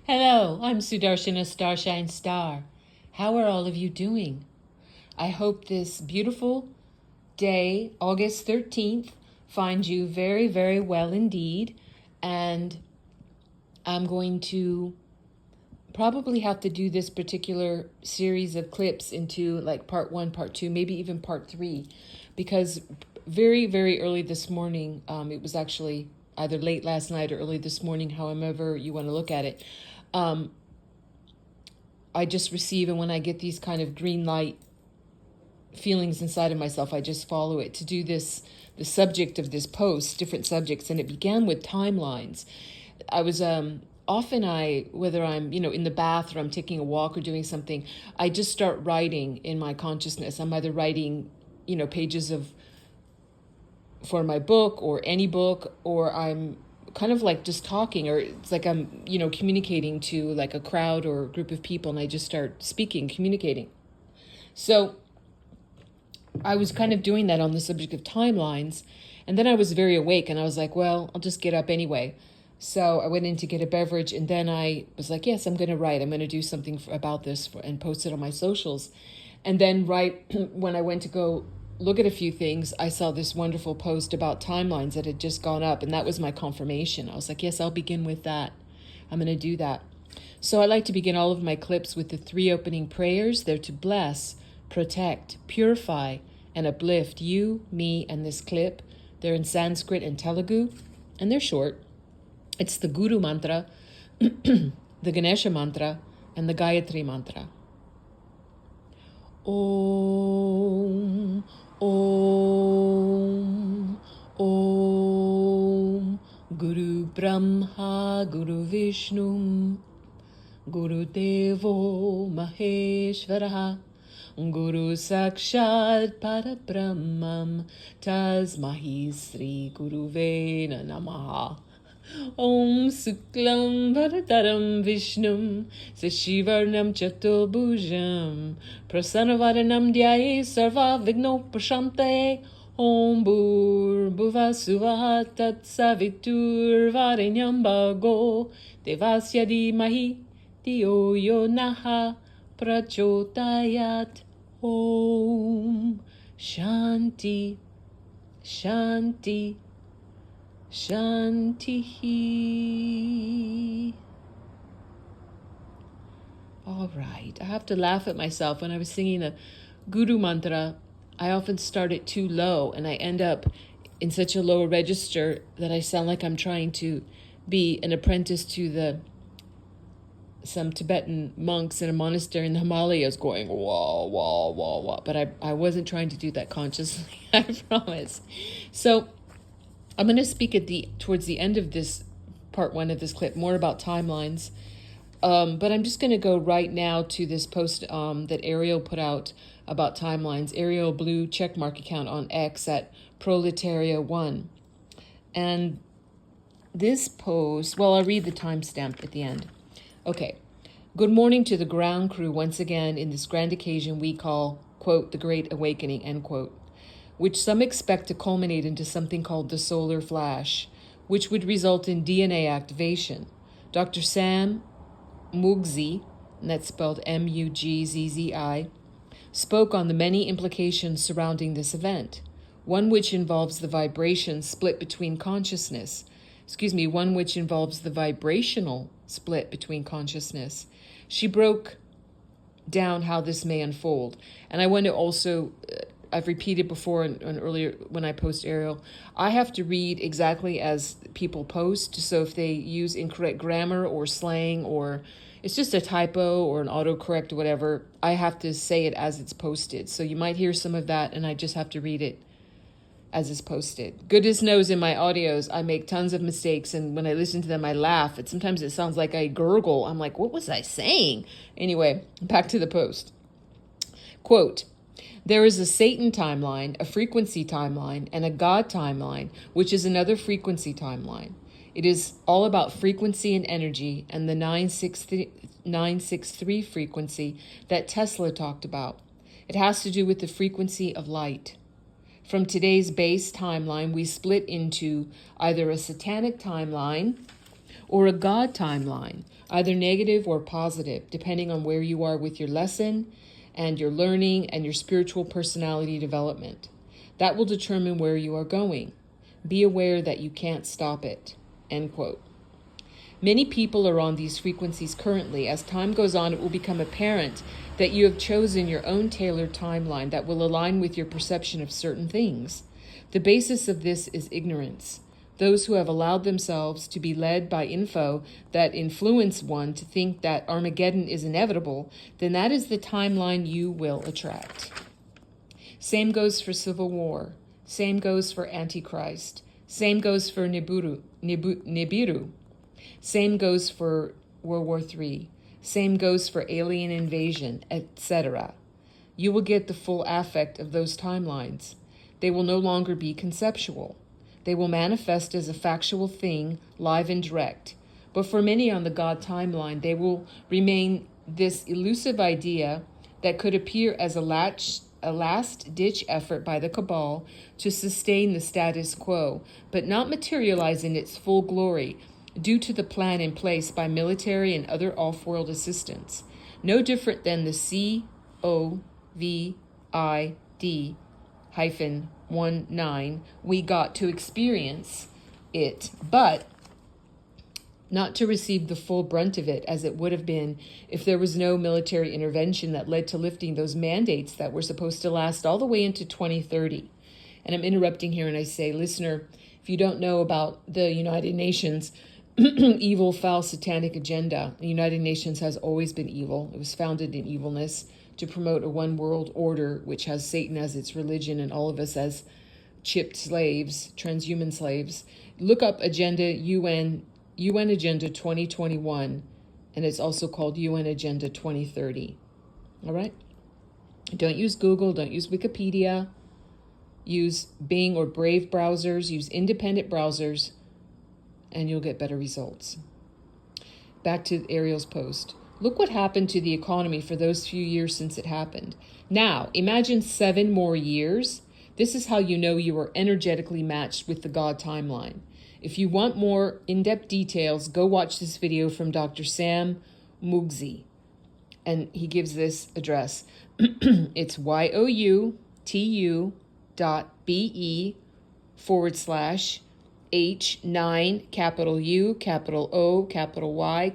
Hello, I'm Sudarshana Starshine Star. How are all of you doing? I hope this beautiful day, August 13th, finds you very, very well indeed. And I'm going to probably have to do this particular series of clips into like part 1, part 2, maybe even part 3, because very, very early this morning, it was actually either late last night or early this morning, however you want to look at it. I just receive, and when I get these kind of green light feelings inside of myself, I just follow it to do this, the subject of this post, different subjects, and it began with timelines. I was whether I'm in the bath or I'm taking a walk or doing something, I just start writing in my consciousness. I'm either writing pages for my book or any book, or I'm kind of like just talking, or it's like I'm communicating to like a crowd or a group of people, and I just start speaking, communicating. So I was kind of doing that on the subject of timelines, and then I was very awake, and I was like, well, I'll just get up anyway. So I went in to get a beverage, and then I was like, yes, I'm going to write. I'm going to do something about this and post it on my socials. And then right when I went to go look at a few things, I saw this wonderful post about timelines that had just gone up, and that was my confirmation. I was like, yes, I'll begin with that. I'm going to do that. So I like to begin all of my clips with the 3 opening prayers. They're to bless, protect, purify, and uplift you, me, and this clip. They're in Sanskrit and Telugu, and they're short. It's the Guru mantra, the Ganesha mantra, and the Gayatri mantra. Om, Om, Om, Guru Brahma, Guru Vishnu, Guru Devo Maheshwaraha, Guru Sakshat Parabrahmam, Tasmahi Sri Guruve Namaha. Om Suklam Bharataram Vishnum Sashivarnam Chatobhujam Prasanavaranam Dhyaye Sarva Vigno Prashante. Om Bhur Bhuvasuvaha Tat Savitur Varenyam Bhago Devasya Dhimahi Dhiyo Yo Naha Prachodayat. Om Shanti Shanti Shantihi. All right. I have to laugh at myself. When I was singing the Guru mantra, I often start it too low, and I end up in such a low register that I sound like I'm trying to be an apprentice to some Tibetan monks in a monastery in the Himalayas going wah, wah, wah, wah. But I wasn't trying to do that consciously, I promise. So I'm going to speak towards the end of this part 1 of this clip more about timelines, but I'm just going to go right now to this post that Ariel put out about timelines. Ariel Blue checkmark account on X at Proletaria1, and this post. Well, I'll read the timestamp at the end. Okay. Good morning to the ground crew once again in this grand occasion we call, quote, the Great Awakening, end quote, which some expect to culminate into something called the solar flash, which would result in DNA activation. Dr. Sam Mugzi, and that's spelled Mugzzi, spoke on the many implications surrounding this event, one which involves the vibration split between one which involves the vibrational split between consciousness. She broke down how this may unfold. And I want to also, I've repeated before and earlier when I post Ariel, I have to read exactly as people post. So if they use incorrect grammar or slang, or it's just a typo or an autocorrect or whatever, I have to say it as it's posted. So you might hear some of that, and I just have to read it as it's posted. Goodness knows in my audios, I make tons of mistakes, and when I listen to them, I laugh. Sometimes it sounds like I gurgle. I'm like, what was I saying? Anyway, back to the post. Quote, there is a Satan timeline, a frequency timeline, and a God timeline, which is another frequency timeline. It is all about frequency and energy, and the 963 frequency that Tesla talked about. It has to do with the frequency of light. From today's base timeline, we split into either a satanic timeline or a God timeline, either negative or positive, depending on where you are with your lesson and your learning and your spiritual personality development. That will determine where you are going. Be aware that you can't stop it." End quote. Many people are on these frequencies currently. As time goes on, it will become apparent that you have chosen your own tailored timeline that will align with your perception of certain things. The basis of this is ignorance. Those who have allowed themselves to be led by info that influence one to think that Armageddon is inevitable, then that is the timeline you will attract. Same goes for civil war. Same goes for Antichrist. Same goes for Nibiru. Same goes for World War III. Same goes for alien invasion, etc. You will get the full affect of those timelines. They will no longer be conceptual. They will manifest as a factual thing, live and direct. But for many on the God timeline, they will remain this elusive idea that could appear as a last-ditch effort by the cabal to sustain the status quo, but not materialize in its full glory due to the plan in place by military and other off-world assistance. No different than the COVID-19 we got to experience it, but not to receive the full brunt of it as it would have been if there was no military intervention that led to lifting those mandates that were supposed to last all the way into 2030. And I'm interrupting here and I say, listener, if you don't know about the United Nations evil, foul, satanic agenda, the United Nations has always been evil. It was founded in evilness to promote a one world order, which has Satan as its religion and all of us as chipped slaves, transhuman slaves. Look up UN Agenda 2021, and it's also called UN Agenda 2030. All right? Don't use Google, don't use Wikipedia. Use Bing or Brave browsers, use independent browsers, and you'll get better results. Back to Ariel's post. Look what happened to the economy for those few years since it happened. Now, imagine 7 more years. This is how you know you are energetically matched with the God timeline. If you want more in-depth details, go watch this video from Dr. Sam Mugzi. And he gives this address. It's youtu.be/H9, capital U, capital O, capital Y,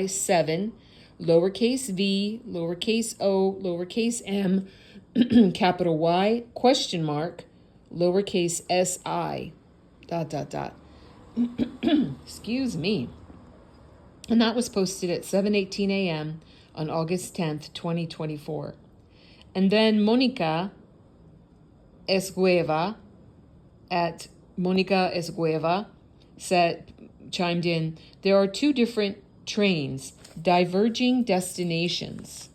7, lowercase v, lowercase o, lowercase m, capital Y, question mark, lowercase si, ... Excuse me. And that was posted at 7:18 a.m. on August 10th, 2024. And then Monica Esgueva chimed in, there are 2 different trains, diverging destinations.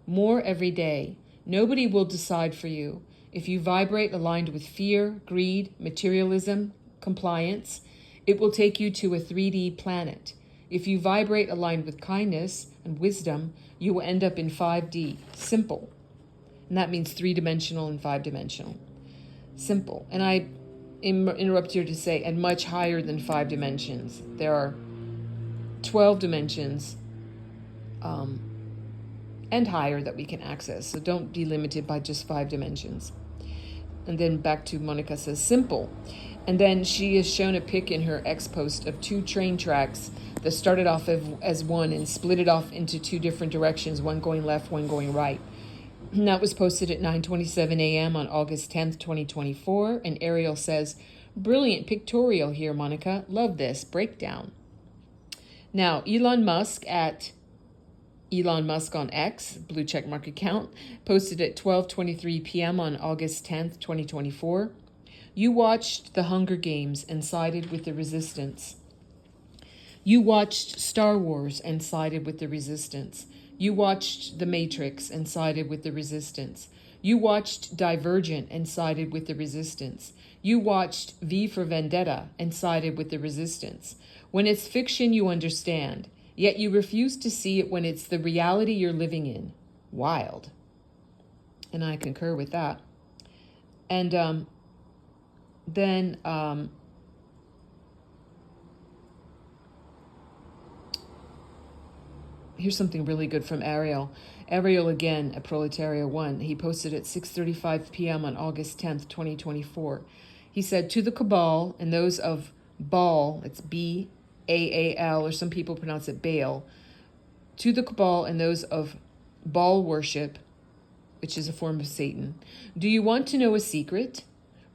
More every day. Nobody will decide for you. If you vibrate aligned with fear, greed, materialism, compliance, it will take you to a 3D planet. If you vibrate aligned with kindness and wisdom, you will end up in 5D. Simple. And that means 3-dimensional and 5-dimensional. Simple. And I interrupt here to say, and much higher than 5 dimensions. There are 12 dimensions and higher that we can access. So don't be limited by just 5 dimensions. And then back to Monica says, simple. And then she has shown a pic in her X post of 2 train tracks that started off as one and split it off into 2 different directions, one going left, one going right. And that was posted at 9:27 a.m. on August 10th, 2024. And Ariel says, brilliant pictorial here, Monica. Love this breakdown. Now, Elon Musk at Elon Musk on X, blue checkmark account, posted at 12:23 p.m. on August 10th, 2024. You watched The Hunger Games and sided with the resistance. You watched Star Wars and sided with the resistance. You watched The Matrix and sided with the resistance. You watched Divergent and sided with the resistance. You watched V for Vendetta and sided with the resistance. When it's fiction, you understand. Yet you refuse to see it when it's the reality you're living in. Wild. And I concur with that. And then Here's something really good from Ariel. Ariel again at Proletaria 1. He posted at 6:35 p.m. on August 10th, 2024. He said, to the cabal and those of Baal, it's Baal, or some people pronounce it Baal, to the cabal and those of Baal worship, which is a form of Satan. Do you want to know a secret?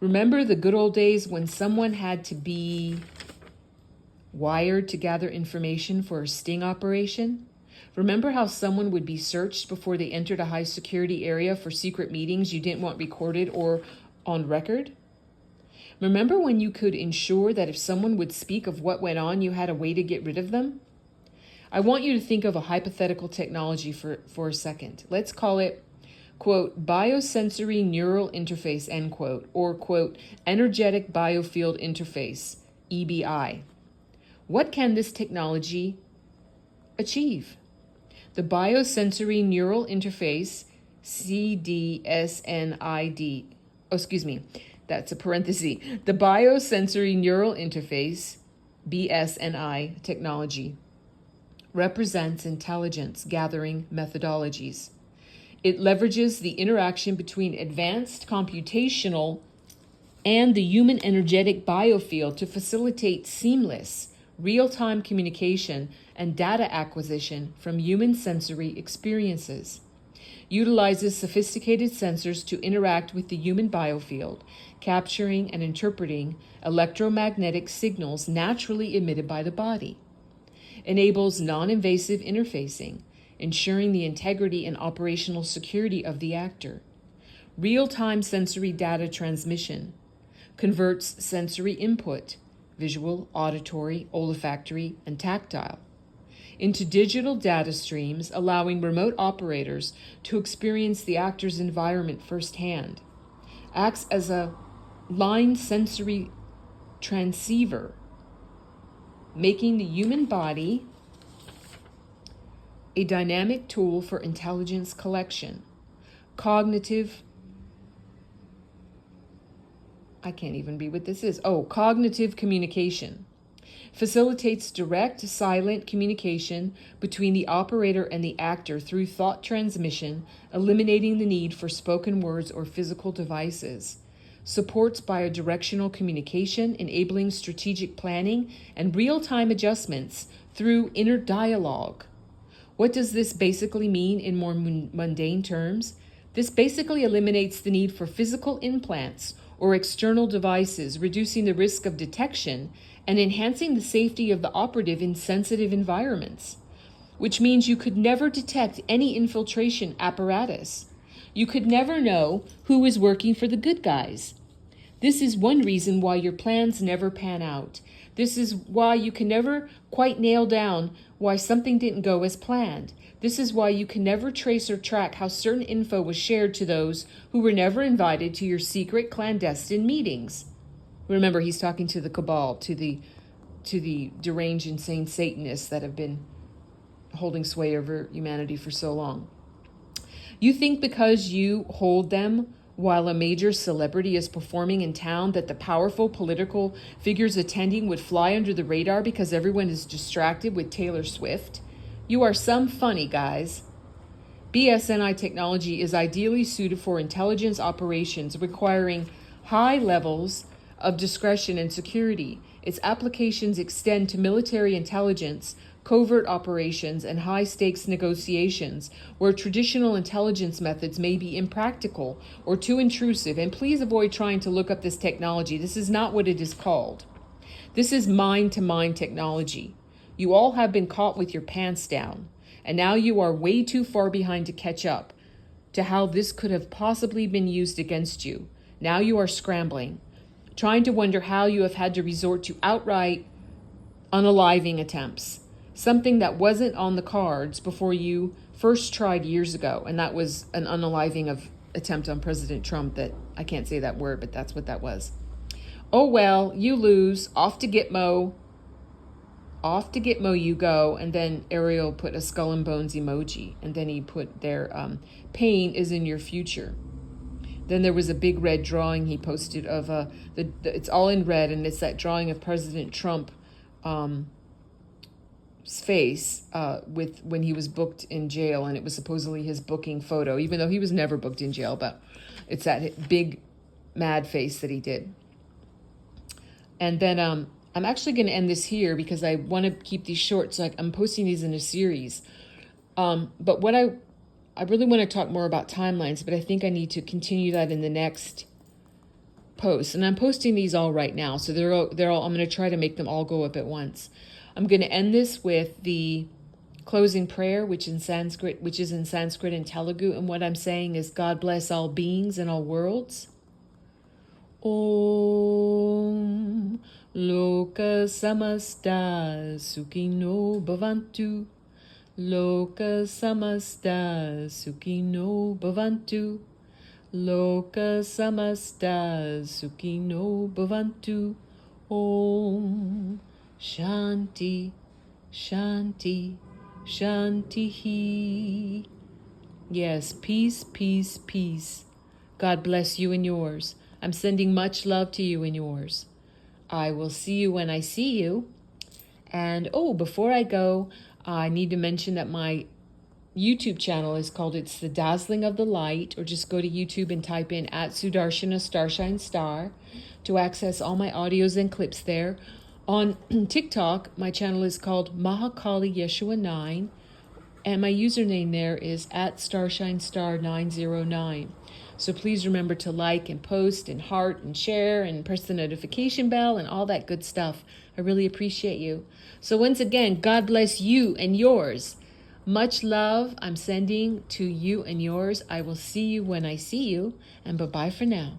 Remember the good old days when someone had to be wired to gather information for a sting operation? Remember how someone would be searched before they entered a high security area for secret meetings you didn't want recorded or on record? Remember when you could ensure that if someone would speak of what went on, you had a way to get rid of them? I want you to think of a hypothetical technology for a second. Let's call it, quote, biosensory neural interface, end quote, or, quote, energetic biofield interface, EBI. What can this technology achieve? The biosensory neural interface, CDSNID, that's a parenthesis. The biosensory neural interface, BSNI technology, represents intelligence gathering methodologies. It leverages the interaction between advanced computational and the human energetic biofield to facilitate seamless, real-time communication and data acquisition from human sensory experiences. Utilizes sophisticated sensors to interact with the human biofield, capturing and interpreting electromagnetic signals naturally emitted by the body. Enables non-invasive interfacing, ensuring the integrity and operational security of the actor. Real-time sensory data transmission. Converts sensory input, visual, auditory, olfactory, and tactile, into digital data streams, allowing remote operators to experience the actor's environment firsthand. Acts as a line sensory transceiver, making the human body a dynamic tool for intelligence collection. Cognitive communication. Facilitates direct, silent communication between the operator and the actor through thought transmission, eliminating the need for spoken words or physical devices. Supports biodirectional communication, enabling strategic planning and real-time adjustments through inner dialogue. What does this basically mean in more mundane terms? This basically eliminates the need for physical implants or external devices, reducing the risk of detection and enhancing the safety of the operative in sensitive environments, which means you could never detect any infiltration apparatus. You could never know who is working for the good guys. This is one reason why your plans never pan out. This is why you can never quite nail down why something didn't go as planned. This is why you can never trace or track how certain info was shared to those who were never invited to your secret clandestine meetings. Remember, he's talking to the cabal, to the deranged, insane Satanists that have been holding sway over humanity for so long. You think because you hold them while a major celebrity is performing in town that the powerful political figures attending would fly under the radar because everyone is distracted with Taylor Swift? You are some funny guys. BSNI technology is ideally suited for intelligence operations requiring high levels of discretion and security. Its applications extend to military intelligence, covert operations, and high-stakes negotiations where traditional intelligence methods may be impractical or too intrusive. And please avoid trying to look up this technology. This is not what it is called. This is mind-to-mind technology. You all have been caught with your pants down, and now you are way too far behind to catch up to how this could have possibly been used against you. Now you are scrambling, trying to wonder how you have had to resort to outright unaliving attempts, something that wasn't on the cards before you first tried years ago, and that was an unaliving of attempt on President Trump that, I can't say that word, but that's what that was. Oh well, you lose, off to Gitmo you go. And then Ariel put a skull and bones emoji, and then he put there, pain is in your future. Then there was a big red drawing he posted of it's all in red, and it's that drawing of President Trump face with when he was booked in jail, and it was supposedly his booking photo, even though he was never booked in jail, but it's that big mad face that he did. And then I'm actually going to end this here because I want to keep these short, so I'm posting these in a series. But what I really want to talk more about timelines, but I think I need to continue that in the next post. And I'm posting these all right now, so they're all I'm going to try to make them all go up at once. I'm going to end this with the closing prayer, which is in Sanskrit and Telugu, and what I'm saying is, God bless all beings in all worlds. Om Loka Samasta Sukhino Bhavantu. Loka Samasta Sukhino Bhavantu. Loka Samasta Sukhino Bhavantu. Om Shanti, Shanti, Shanti. Yes, peace, peace, peace. God bless you and yours. I'm sending much love to you and yours. I will see you when I see you. And before I go, I need to mention that my YouTube channel is called It's the Dazzling of the Light, or just go to YouTube and type in @Sudarshana Starshine Star to access all my audios and clips there. On TikTok, my channel is called Mahakali Yeshua 9, and my username there is @StarshineStar909. So please remember to like and post and heart and share and press the notification bell and all that good stuff. I really appreciate you. So once again, God bless you and yours. Much love I'm sending to you and yours. I will see you when I see you, and bye-bye for now.